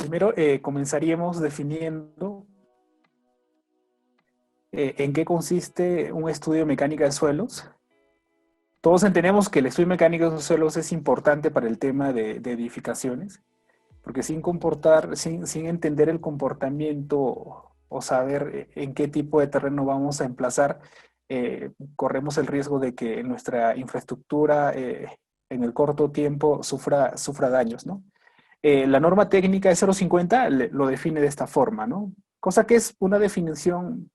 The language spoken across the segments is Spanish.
Primero, comenzaríamos definiendo en qué consiste un estudio de mecánica de suelos. Todos entendemos que el estudio de mecánica de suelos es importante para el tema de edificaciones, porque sin entender el comportamiento o saber en qué tipo de terreno vamos a emplazar, corremos el riesgo de que nuestra infraestructura en el corto tiempo sufra daños, ¿no? La norma técnica de 050 lo define de esta forma, ¿no? Cosa que es una definición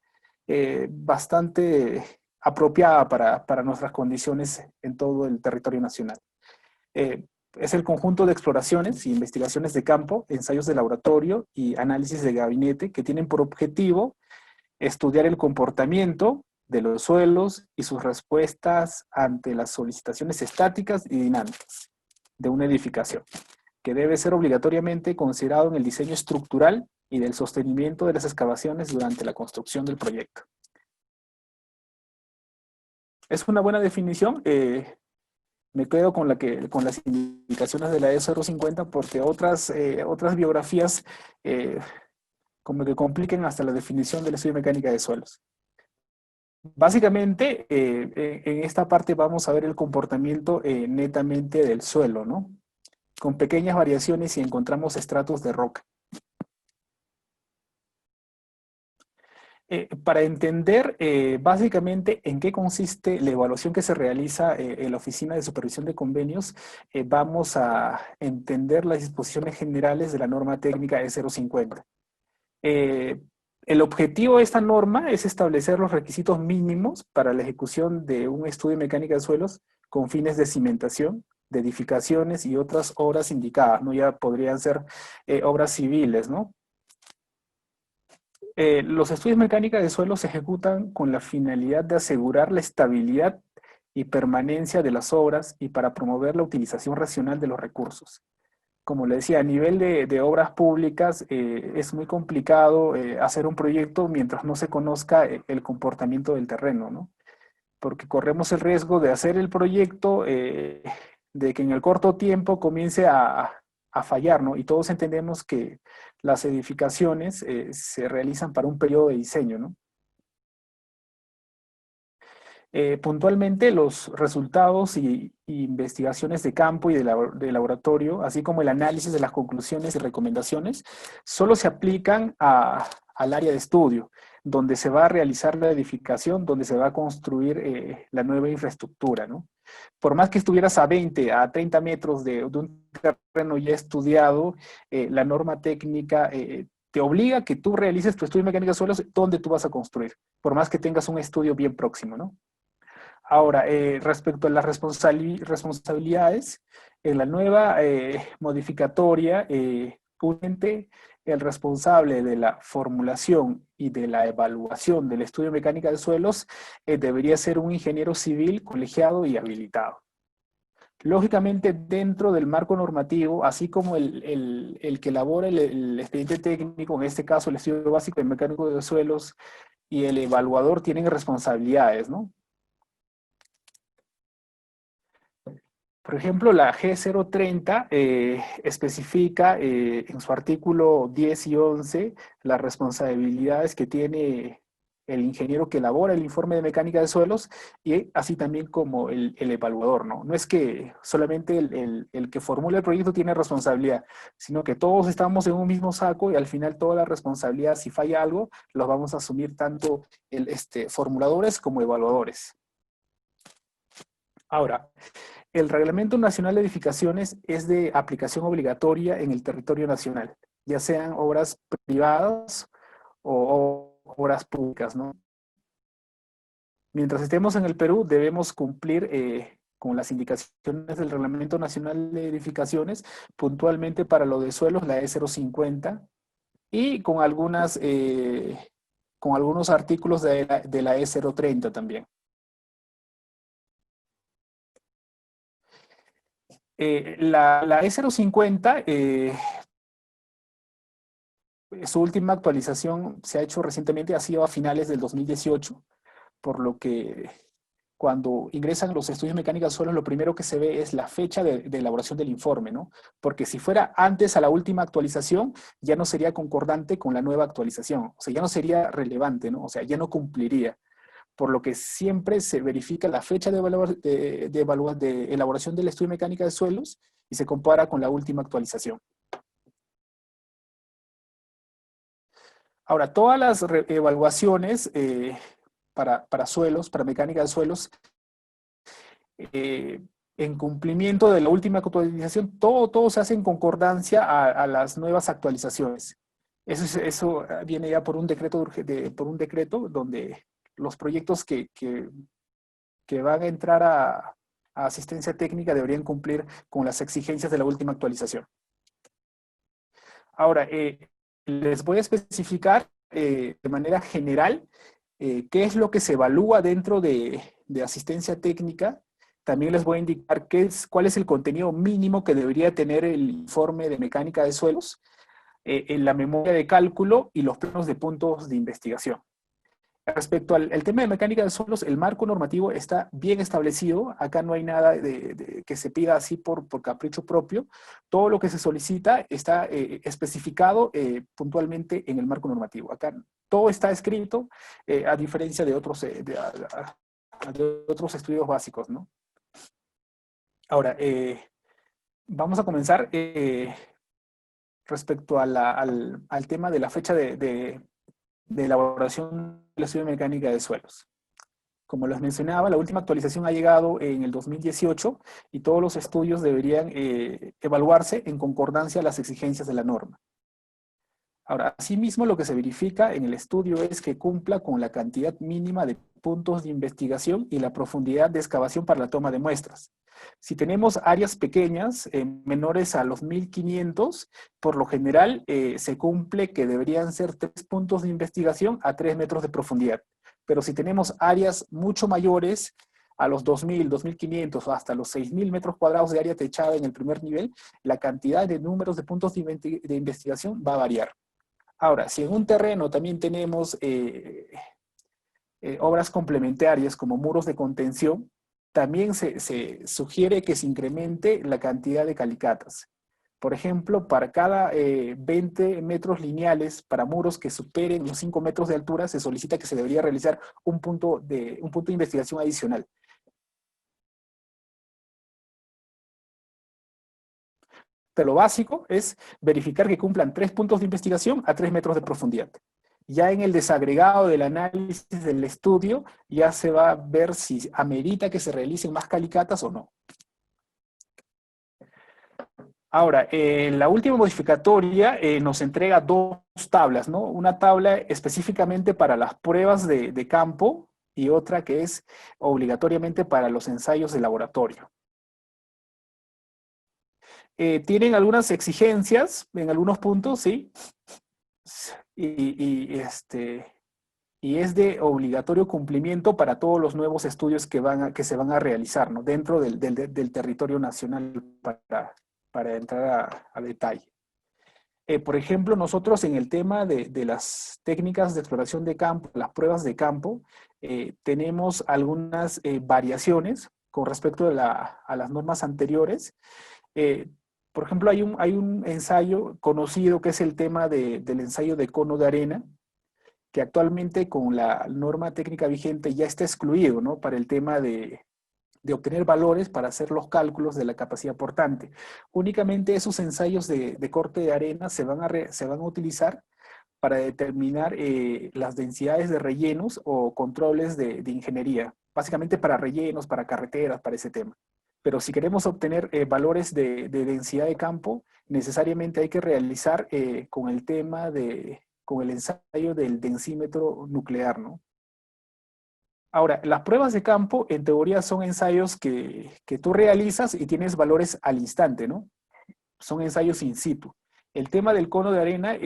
bastante apropiada para nuestras condiciones en todo el territorio nacional. Eh, es el conjunto de exploraciones y investigaciones de campo, ensayos de laboratorio y análisis de gabinete que tienen por objetivo estudiar el comportamiento de los suelos y sus respuestas ante las solicitaciones estáticas y dinámicas de una edificación, que debe ser obligatoriamente considerado en el diseño estructural y del sostenimiento de las excavaciones durante la construcción del proyecto. Es una buena definición. Me quedo con las indicaciones de la E050 porque otras biografías como que compliquen hasta la definición de la estudio mecánica de suelos. Básicamente, en esta parte vamos a ver el comportamiento netamente del suelo, ¿no? Con pequeñas variaciones si encontramos estratos de roca. Para entender básicamente en qué consiste la evaluación que se realiza en la Oficina de Supervisión de Convenios, vamos a entender las disposiciones generales de la norma técnica E050. El objetivo de esta norma es establecer los requisitos mínimos para la ejecución de un estudio de mecánica de suelos con fines de cimentación, de edificaciones y otras obras indicadas, ¿no? Ya podrían ser obras civiles, ¿no? Los estudios de mecánica de suelo se ejecutan con la finalidad de asegurar la estabilidad y permanencia de las obras y para promover la utilización racional de los recursos. Como le decía, a nivel de obras públicas es muy complicado hacer un proyecto mientras no se conozca el comportamiento del terreno, ¿no? Porque corremos el riesgo de hacer el proyecto, de que en el corto tiempo comience a fallar, ¿no? Y todos entendemos que las edificaciones se realizan para un periodo de diseño, ¿no? Puntualmente los resultados y investigaciones de campo y de laboratorio, así como el análisis de las conclusiones y recomendaciones, solo se aplican al área de estudio, donde se va a realizar la edificación, donde se va a construir la nueva infraestructura, ¿no? Por más que estuvieras a 20, a 30 metros de un terreno ya estudiado, la norma técnica te obliga a que tú realices tu estudio de mecánica de suelos donde tú vas a construir, por más que tengas un estudio bien próximo, ¿no? Ahora, respecto a las responsabilidades, en la nueva modificatoria, un ente, el responsable de la formulación y de la evaluación del estudio de mecánica de suelos debería ser un ingeniero civil colegiado y habilitado. Lógicamente, dentro del marco normativo, así como el que elabora el expediente técnico, en este caso el estudio básico de mecánico de suelos, y el evaluador tienen responsabilidades, ¿no? Por ejemplo, la G030 especifica en su artículo 10 y 11 las responsabilidades que tiene el ingeniero que elabora el informe de mecánica de suelos y así también como el evaluador, ¿no? No es que solamente el que formula el proyecto tiene responsabilidad, sino que todos estamos en un mismo saco y al final toda la responsabilidad, si falla algo, los vamos a asumir tanto formuladores como evaluadores. Ahora, el Reglamento Nacional de Edificaciones es de aplicación obligatoria en el territorio nacional, ya sean obras privadas o obras públicas, ¿no? Mientras estemos en el Perú, debemos cumplir con las indicaciones del Reglamento Nacional de Edificaciones, puntualmente para lo de suelos, la E050, y con algunos artículos de la E030 también. La E050, su última actualización se ha hecho recientemente, ha sido a finales del 2018, por lo que cuando ingresan los estudios de mecánica de suelos, lo primero que se ve es la fecha de elaboración del informe, ¿no? Porque si fuera antes a la última actualización, ya no sería concordante con la nueva actualización, o sea, ya no sería relevante, ¿no? O sea, ya no cumpliría. Por lo que siempre se verifica la fecha de elaboración del estudio de mecánica de suelos y se compara con la última actualización. Ahora, todas las evaluaciones para suelos, para mecánica de suelos, en cumplimiento de la última actualización, todo se hace en concordancia a las nuevas actualizaciones. Eso viene ya por un decreto, por un decreto donde los proyectos que van a entrar a asistencia técnica deberían cumplir con las exigencias de la última actualización. Ahora, les voy a especificar de manera general qué es lo que se evalúa dentro de asistencia técnica. También les voy a indicar cuál es el contenido mínimo que debería tener el informe de mecánica de suelos, en la memoria de cálculo y los planos de puntos de investigación. Respecto al tema de mecánica de suelos, el marco normativo está bien establecido. Acá no hay nada que se pida así por capricho propio. Todo lo que se solicita está especificado puntualmente en el marco normativo. Acá todo está escrito, a diferencia de otros estudios básicos, ¿no? Ahora, vamos a comenzar respecto al tema de la fecha de elaboración de la estudio de mecánica de suelos. Como les mencionaba, la última actualización ha llegado en el 2018 y todos los estudios deberían evaluarse en concordancia a las exigencias de la norma. Ahora, asimismo, lo que se verifica en el estudio es que cumpla con la cantidad mínima de puntos de investigación y la profundidad de excavación para la toma de muestras. Si tenemos áreas pequeñas, menores a los 1500, por lo general se cumple que deberían ser 3 puntos de investigación a 3 metros de profundidad. Pero si tenemos áreas mucho mayores, a los 2000, 2500 o hasta los 6000 metros cuadrados de área techada en el primer nivel, la cantidad de números de puntos de investigación va a variar. Ahora, si en un terreno también tenemos obras complementarias como muros de contención, también se sugiere que se incremente la cantidad de calicatas. Por ejemplo, para cada 20 metros lineales para muros que superen los 5 metros de altura, se solicita que se debería realizar un punto de investigación adicional. Pero lo básico es verificar que cumplan 3 puntos de investigación a 3 metros de profundidad. Ya en el desagregado del análisis del estudio, ya se va a ver si amerita que se realicen más calicatas o no. Ahora, la última modificatoria nos entrega 2 tablas, ¿no? Una tabla específicamente para las pruebas de campo y otra que es obligatoriamente para los ensayos de laboratorio. Tienen algunas exigencias en algunos puntos, ¿sí? Y es de obligatorio cumplimiento para todos los nuevos estudios que se van a realizar, ¿no? Dentro del territorio nacional para entrar a detalle. Por ejemplo, nosotros en el tema de las técnicas de exploración de campo, las pruebas de campo, tenemos algunas variaciones con respecto a las normas anteriores. Por ejemplo, hay un ensayo conocido que es el tema del ensayo de cono de arena, que actualmente con la norma técnica vigente ya está excluido, ¿no? Para el tema de obtener valores para hacer los cálculos de la capacidad portante. Únicamente esos ensayos de corte de arena se van a utilizar para determinar las densidades de rellenos o controles de ingeniería, básicamente para rellenos, para carreteras, para ese tema. Pero si queremos obtener valores de densidad de campo, necesariamente hay que realizar con el tema con el ensayo del densímetro nuclear, ¿no? Ahora, las pruebas de campo, en teoría, son ensayos que tú realizas y tienes valores al instante, ¿no? Son ensayos in situ. El tema del cono de arena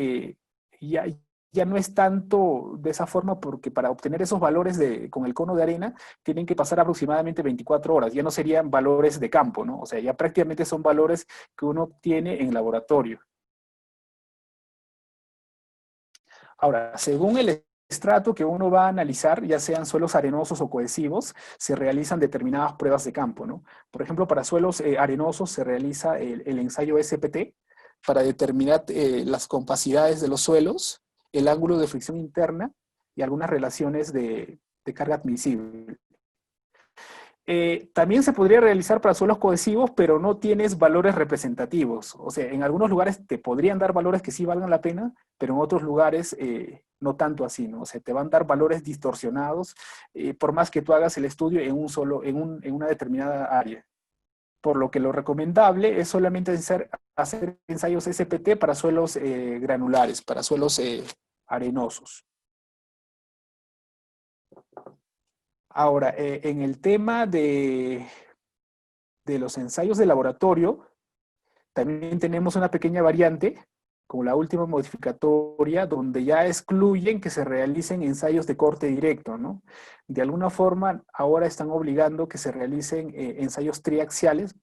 ya no es tanto de esa forma porque para obtener esos valores con el cono de arena tienen que pasar aproximadamente 24 horas. Ya no serían valores de campo, ¿no? O sea, ya prácticamente son valores que uno obtiene en laboratorio. Ahora, según el estrato que uno va a analizar, ya sean suelos arenosos o cohesivos, se realizan determinadas pruebas de campo, ¿no? Por ejemplo, para suelos arenosos se realiza el ensayo SPT para determinar las compacidades de los suelos, el ángulo de fricción interna y algunas relaciones de carga admisible. También se podría realizar para suelos cohesivos, pero no tienes valores representativos. O sea, en algunos lugares te podrían dar valores que sí valgan la pena, pero en otros lugares no tanto así, ¿no? O sea, te van a dar valores distorsionados por más que tú hagas el estudio en en una determinada área. Por lo que lo recomendable es solamente hacer ensayos SPT para suelos granulares, para suelos arenosos. Ahora, en el tema de los ensayos de laboratorio, también tenemos una pequeña variante, como la última modificatoria, donde ya excluyen que se realicen ensayos de corte directo, ¿no? De alguna forma, ahora están obligando que se realicen ensayos triaxiales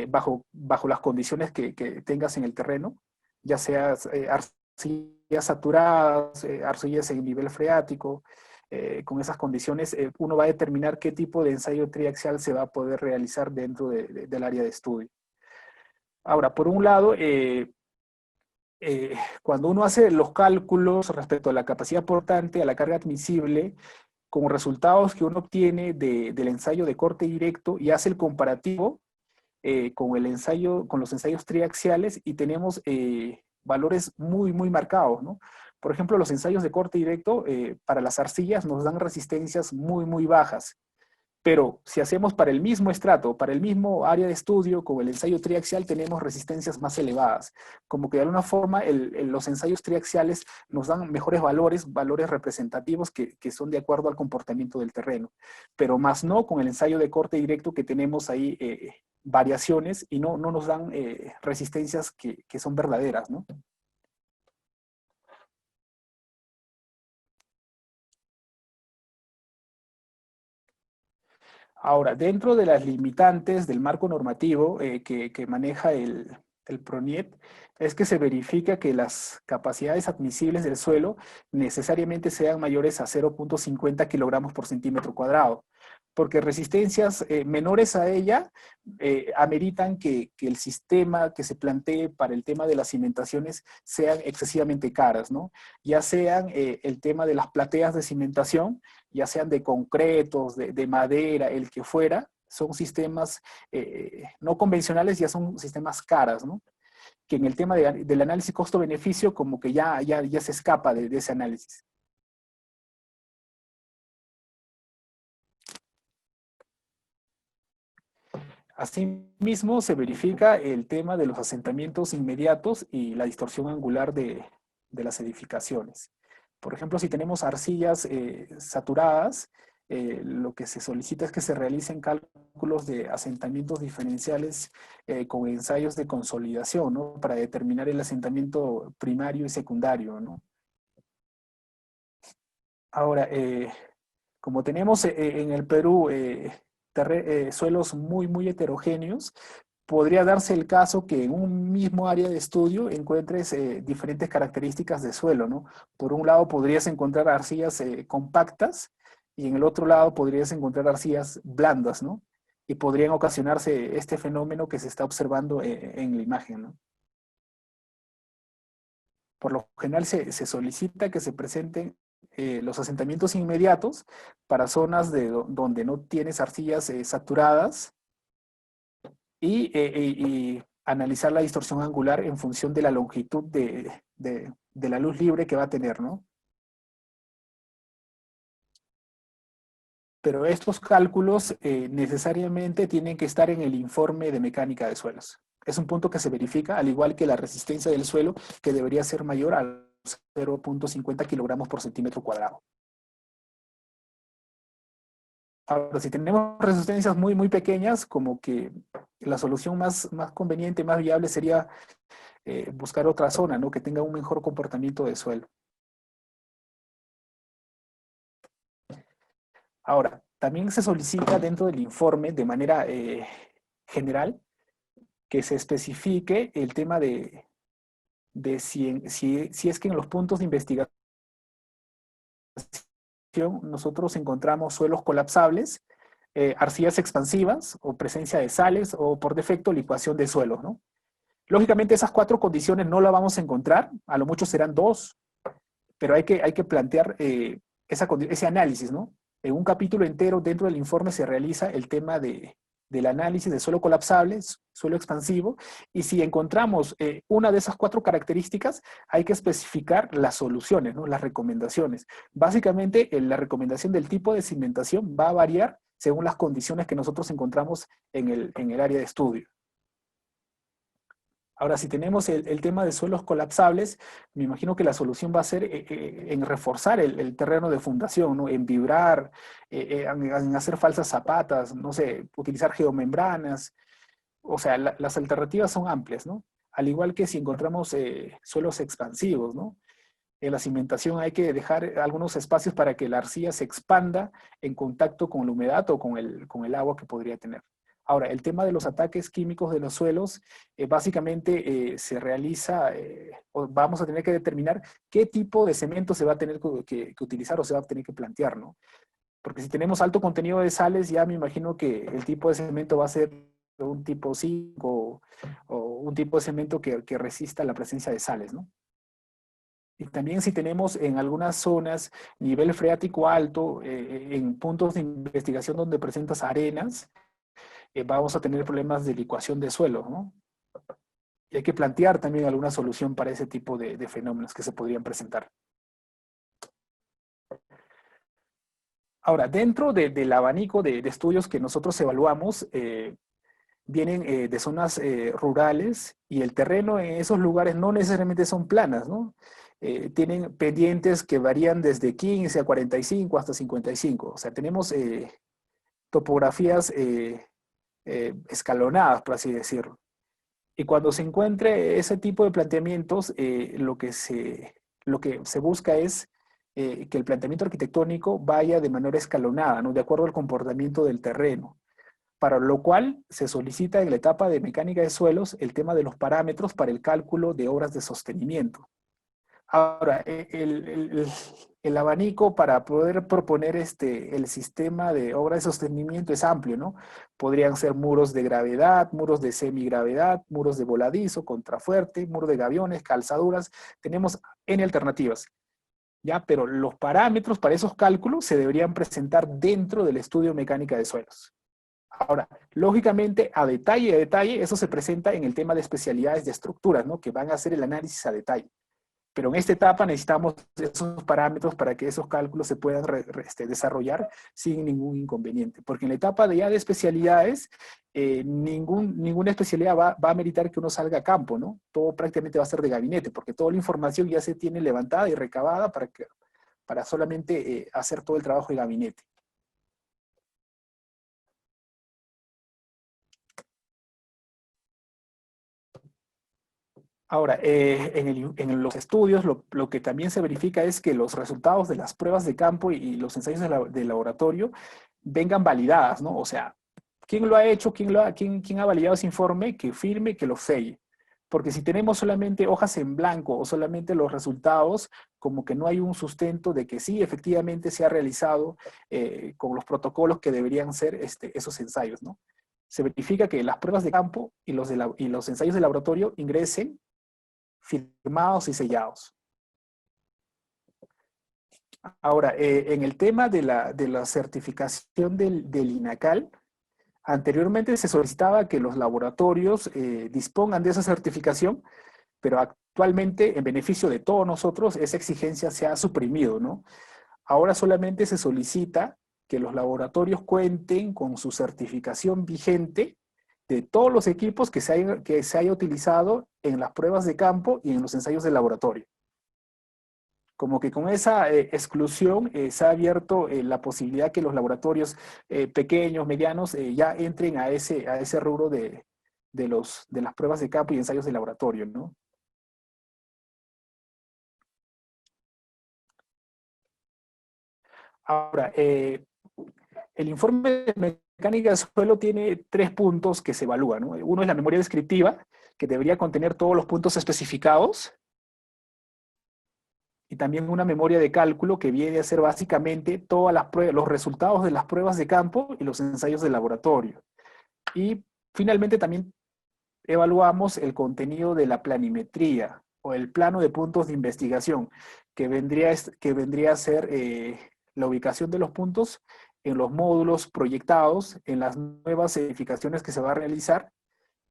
bajo las condiciones que tengas en el terreno, ya sea arcillas saturadas, arcillas en nivel freático. Con esas condiciones, uno va a determinar qué tipo de ensayo triaxial se va a poder realizar dentro del área de estudio. Ahora, por un lado, cuando uno hace los cálculos respecto a la capacidad portante, a la carga admisible, con resultados que uno obtiene del ensayo de corte directo y hace el comparativo con los ensayos triaxiales y tenemos valores muy marcados, ¿no? Por ejemplo, los ensayos de corte directo para las arcillas nos dan resistencias muy bajas. Pero si hacemos para el mismo estrato, para el mismo área de estudio, con el ensayo triaxial, tenemos resistencias más elevadas. Como que de alguna forma los ensayos triaxiales nos dan mejores valores representativos que son de acuerdo al comportamiento del terreno. Pero más no con el ensayo de corte directo que tenemos ahí variaciones y no nos dan resistencias que son verdaderas, ¿no? Ahora, dentro de las limitantes del marco normativo que maneja el PRONIET, es que se verifica que las capacidades admisibles del suelo necesariamente sean mayores a 0,50 kilogramos por centímetro cuadrado, porque resistencias menores a ella ameritan que el sistema que se plantee para el tema de las cimentaciones sean excesivamente caras, ¿no? Ya sean el tema de las plateas de cimentación, ya sean de concretos, de madera, el que fuera, son sistemas no convencionales, ya son sistemas caras, ¿no? Que en el tema del análisis costo-beneficio como que ya se escapa de ese análisis. Asimismo, se verifica el tema de los asentamientos inmediatos y la distorsión angular de las edificaciones. Por ejemplo, si tenemos arcillas saturadas, lo que se solicita es que se realicen cálculos de asentamientos diferenciales con ensayos de consolidación, ¿no? Para determinar el asentamiento primario y secundario, ¿no? Ahora, como tenemos en el Perú suelos muy heterogéneos, podría darse el caso que en un mismo área de estudio encuentres diferentes características de suelo, ¿no? Por un lado podrías encontrar arcillas compactas y en el otro lado podrías encontrar arcillas blandas, ¿no? Y podrían ocasionarse este fenómeno que se está observando en la imagen, ¿no? Por lo general se solicita que se presenten los asentamientos inmediatos para zonas donde no tienes arcillas saturadas y analizar la distorsión angular en función de la longitud de la luz libre que va a tener, ¿no? Pero estos cálculos necesariamente tienen que estar en el informe de mecánica de suelos. Es un punto que se verifica, al igual que la resistencia del suelo, que debería ser mayor a 0,50 kilogramos por centímetro cuadrado. Ahora, si tenemos resistencias muy pequeñas, como que la solución más conveniente, más viable sería buscar otra zona, ¿no? Que tenga un mejor comportamiento de suelo. Ahora, también se solicita dentro del informe de manera general que se especifique el tema de, si es que en los puntos de investigación nosotros encontramos suelos colapsables, arcillas expansivas o presencia de sales o por defecto licuación de suelos, ¿no? Lógicamente esas cuatro condiciones no las vamos a encontrar, a lo mucho serán dos, pero hay que plantear ese análisis, ¿no? En un capítulo entero dentro del informe se realiza el tema del análisis de suelo colapsable, suelo expansivo, y si encontramos una de esas cuatro características, hay que especificar las soluciones, ¿no? Las recomendaciones. Básicamente, la recomendación del tipo de cimentación va a variar según las condiciones que nosotros encontramos en el área de estudio. Ahora, si tenemos el tema de suelos colapsables, me imagino que la solución va a ser en reforzar el terreno de fundación, ¿no? En vibrar, en hacer falsas zapatas, no sé, utilizar geomembranas. O sea, las alternativas son amplias, ¿no? Al igual que si encontramos suelos expansivos, ¿no? En la cimentación hay que dejar algunos espacios para que la arcilla se expanda en contacto con la humedad o con el agua que podría tener. Ahora, el tema de los ataques químicos de los suelos, básicamente se realiza, o vamos a tener que determinar qué tipo de cemento se va a tener que utilizar o se va a tener que plantear, ¿no? Porque si tenemos alto contenido de sales, ya me imagino que el tipo de cemento va a ser un tipo 5 o un tipo de cemento que resista la presencia de sales, ¿no? Y también si tenemos en algunas zonas nivel freático alto, en puntos de investigación donde presentas arenas, vamos a tener problemas de licuación de suelo, ¿no? Y hay que plantear también alguna solución para ese tipo de fenómenos que se podrían presentar. Ahora, dentro del abanico de estudios que nosotros evaluamos, vienen de zonas rurales y el terreno en esos lugares no necesariamente son planas, ¿no? Tienen pendientes que varían desde 15 a 45 hasta 55. O sea, tenemos topografías escalonadas, por así decirlo. Y cuando se encuentre ese tipo de planteamientos, lo que se busca es que el planteamiento arquitectónico vaya de manera escalonada, ¿no? De acuerdo al comportamiento del terreno, para lo cual se solicita en la etapa de mecánica de suelos el tema de los parámetros para el cálculo de obras de sostenimiento. Ahora, el abanico para poder proponer el sistema de obra de sostenimiento es amplio, ¿no? Podrían ser muros de gravedad, muros de semigravedad, muros de voladizo, contrafuerte, muro de gaviones, calzaduras. Tenemos N alternativas, ¿ya? Pero los parámetros para esos cálculos se deberían presentar dentro del estudio mecánica de suelos. Ahora, lógicamente, a detalle, eso se presenta en el tema de especialidades de estructuras, ¿no? Que van a hacer el análisis a detalle. Pero en esta etapa necesitamos esos parámetros para que esos cálculos se puedan desarrollar sin ningún inconveniente. Porque en la etapa de especialidades, ninguna especialidad va a meritar que uno salga a campo, ¿no? Todo prácticamente va a ser de gabinete, porque toda la información ya se tiene levantada y recabada para solamente hacer todo el trabajo de gabinete. Ahora, en los estudios lo que también se verifica es que los resultados de las pruebas de campo y los ensayos de laboratorio vengan validadas, ¿no? O sea, ¿quién lo ha hecho? ¿Quién ha validado ese informe? Que firme, que lo selle. Porque si tenemos solamente hojas en blanco o solamente los resultados, como que no hay un sustento de que sí, efectivamente se ha realizado con los protocolos que deberían ser esos ensayos, ¿no? Se verifica que las pruebas de campo y los ensayos de laboratorio ingresen firmados y sellados. Ahora, en el tema de la certificación del INACAL, anteriormente se solicitaba que los laboratorios dispongan de esa certificación, pero actualmente, en beneficio de todos nosotros, esa exigencia se ha suprimido, ¿no? Ahora solamente se solicita que los laboratorios cuenten con su certificación vigente de todos los equipos que se haya utilizado en las pruebas de campo y en los ensayos de laboratorio. Como que con esa exclusión se ha abierto la posibilidad que los laboratorios pequeños, medianos, ya entren a ese rubro de las pruebas de campo y ensayos de laboratorio, ¿no? Ahora, el informe de mecánica de suelo tiene 3 puntos que se evalúan, ¿no? Uno es la memoria descriptiva, que debería contener todos los puntos especificados. y también una memoria de cálculo que viene a ser básicamente todas las pruebas, los resultados de las pruebas de campo y los ensayos de laboratorio. Y finalmente también evaluamos el contenido de la planimetría o el plano de puntos de investigación, que vendría a ser la ubicación de los puntos en los módulos proyectados, en las nuevas edificaciones que se va a realizar,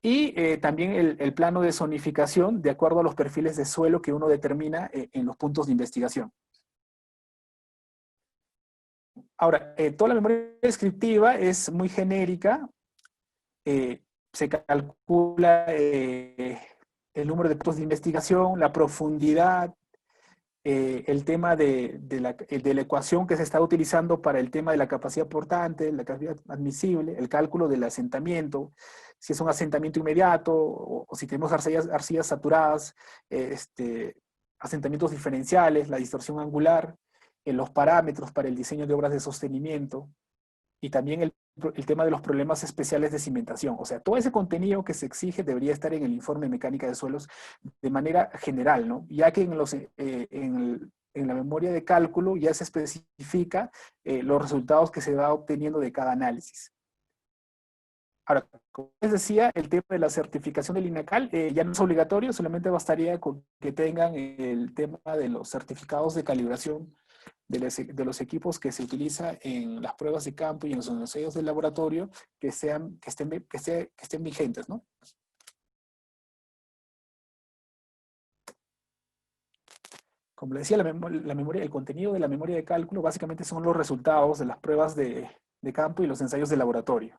y también el plano de zonificación de acuerdo a los perfiles de suelo que uno determina en los puntos de investigación. Ahora, toda la memoria descriptiva es muy genérica. Se calcula el número de puntos de investigación, la profundidad, el tema de la ecuación que se está utilizando para el tema de la capacidad portante, la capacidad admisible, el cálculo del asentamiento, si es un asentamiento inmediato o si tenemos arcillas saturadas, asentamientos diferenciales, la distorsión angular, los parámetros para el diseño de obras de sostenimiento y también el tema de los problemas especiales de cimentación. O sea, todo ese contenido que se exige debería estar en el informe de mecánica de suelos de manera general, ¿no? Ya que en la memoria de cálculo ya se especifica los resultados que se va obteniendo de cada análisis. Ahora, como les decía, el tema de la certificación del INACAL ya no es obligatorio, solamente bastaría con que tengan el tema de los certificados de calibración de los equipos que se utiliza en las pruebas de campo y en los ensayos del laboratorio que estén vigentes, ¿no? Como le decía, el contenido de la memoria de cálculo básicamente son los resultados de las pruebas de campo y los ensayos de laboratorio.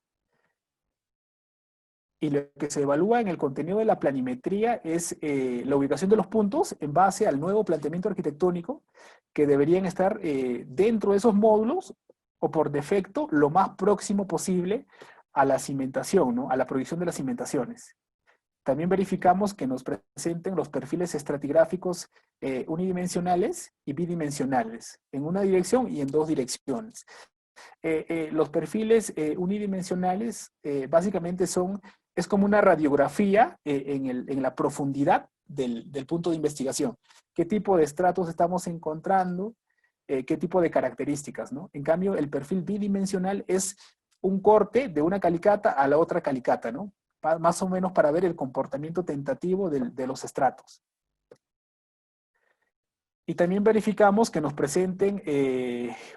Y lo que se evalúa en el contenido de la planimetría es la ubicación de los puntos en base al nuevo planteamiento arquitectónico que deberían estar dentro de esos módulos o por defecto lo más próximo posible a la cimentación, ¿no? A la proyección de las cimentaciones. También verificamos que nos presenten los perfiles estratigráficos unidimensionales y bidimensionales, en una dirección y en dos direcciones. Los perfiles unidimensionales básicamente es como una radiografía en la profundidad del punto de investigación. ¿Qué tipo de estratos estamos encontrando? ¿Qué tipo de características, ¿no? En cambio, el perfil bidimensional es un corte de una calicata a la otra calicata, ¿no? Más o menos para ver el comportamiento tentativo de los estratos. Y también verificamos que nos presenten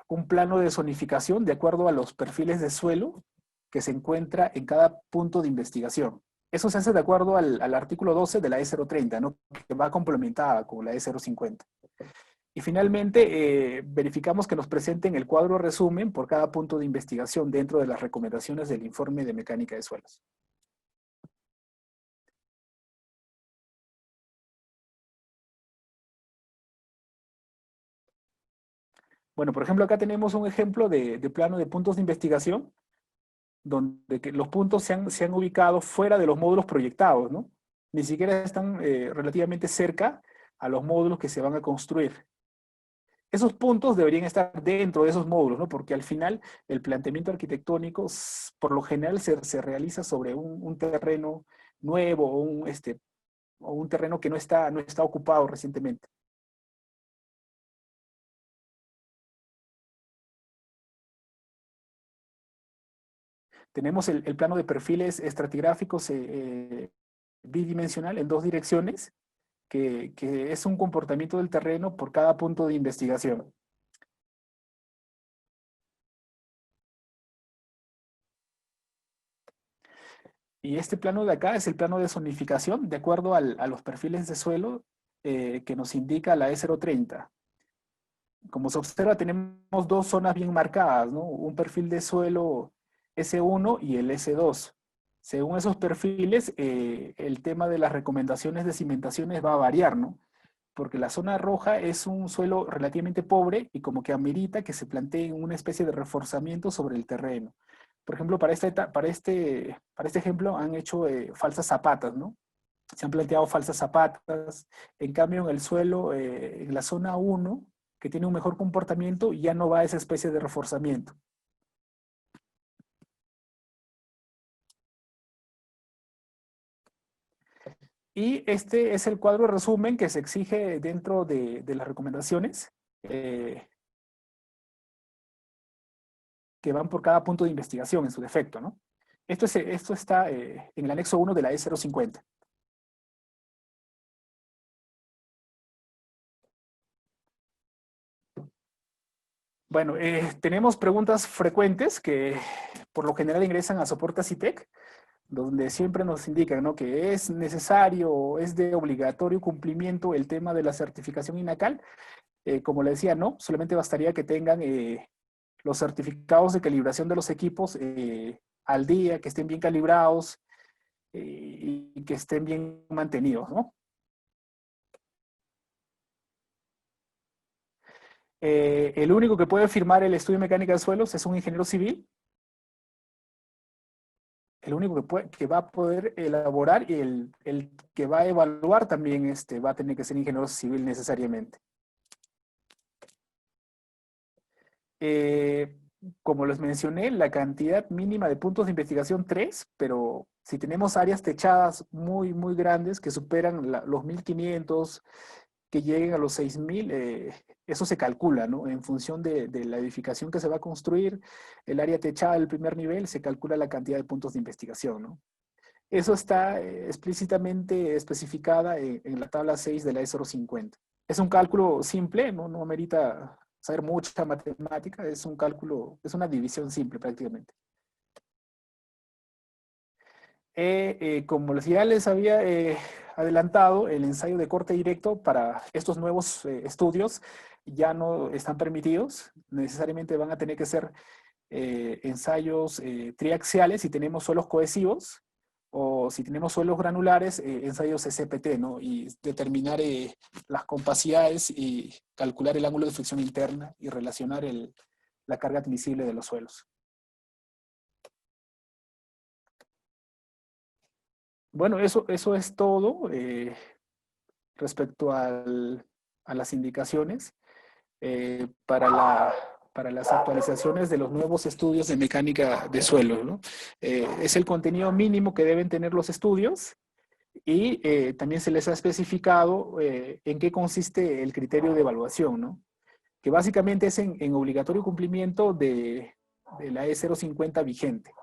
un plano de zonificación de acuerdo a los perfiles de suelo que se encuentra en cada punto de investigación. Eso se hace de acuerdo al artículo 12 de la E030, ¿no? Que va complementada con la E050. Y finalmente, verificamos que nos presenten el cuadro resumen por cada punto de investigación dentro de las recomendaciones del informe de mecánica de suelos. Bueno, por ejemplo, acá tenemos un ejemplo de plano de puntos de investigación donde los puntos se han ubicado fuera de los módulos proyectados, ¿no? Ni siquiera están relativamente cerca a los módulos que se van a construir. Esos puntos deberían estar dentro de esos módulos, ¿no? Porque al final el planteamiento arquitectónico, por lo general, se realiza sobre un terreno nuevo o un terreno que no está ocupado recientemente. Tenemos el plano de perfiles estratigráficos bidimensional en dos direcciones, que es un comportamiento del terreno por cada punto de investigación. Y este plano de acá es el plano de zonificación de acuerdo a los perfiles de suelo que nos indica la E030. Como se observa, tenemos dos zonas bien marcadas, ¿no? Un perfil de suelo S1 y el S2. Según esos perfiles, el tema de las recomendaciones de cimentaciones va a variar, ¿no? Porque la zona roja es un suelo relativamente pobre y como que amerita que se plantee una especie de reforzamiento sobre el terreno. Por ejemplo, para este ejemplo han hecho falsas zapatas, ¿no? Se han planteado falsas zapatas. En cambio, en el suelo, en la zona 1, que tiene un mejor comportamiento, ya no va esa especie de reforzamiento. Y este es el cuadro de resumen que se exige dentro de las recomendaciones que van por cada punto de investigación en su defecto, ¿no? Esto está en el anexo 1 de la E050. Bueno, tenemos preguntas frecuentes que por lo general ingresan a soporte CITEC, donde siempre nos indican, ¿no?, que es necesario o es de obligatorio cumplimiento el tema de la certificación INACAL. Como le decía, no, solamente bastaría que tengan los certificados de calibración de los equipos al día, que estén bien calibrados y que estén bien mantenidos, ¿no? El único que puede firmar el estudio de mecánica de suelos es un ingeniero civil. El único que va a poder elaborar y el que va a evaluar también va a tener que ser ingeniero civil necesariamente. Eh, Como les mencioné, la cantidad mínima de puntos de investigación 3, pero si tenemos áreas techadas muy, muy grandes que superan los 1500, que lleguen a los 6000, eso se calcula, ¿no? En función de la edificación que se va a construir, el área techada del primer nivel, se calcula la cantidad de puntos de investigación, ¿no? Eso está explícitamente especificada en la tabla 6 de la E050. Es un cálculo simple, no merita saber mucha matemática, es un cálculo, es una división simple prácticamente. Como ya les había adelantado, el ensayo de corte directo para estos nuevos estudios ya no están permitidos, necesariamente van a tener que ser ensayos triaxiales si tenemos suelos cohesivos, o si tenemos suelos granulares, ensayos SPT, ¿no? Y determinar las compacidades y calcular el ángulo de fricción interna y relacionar la carga admisible de los suelos. Bueno, eso es todo respecto a las indicaciones para las actualizaciones de los nuevos estudios de mecánica de suelo, ¿no? Es el contenido mínimo que deben tener los estudios y también se les ha especificado en qué consiste el criterio de evaluación, ¿no? Que básicamente es en obligatorio cumplimiento de la E050 vigente.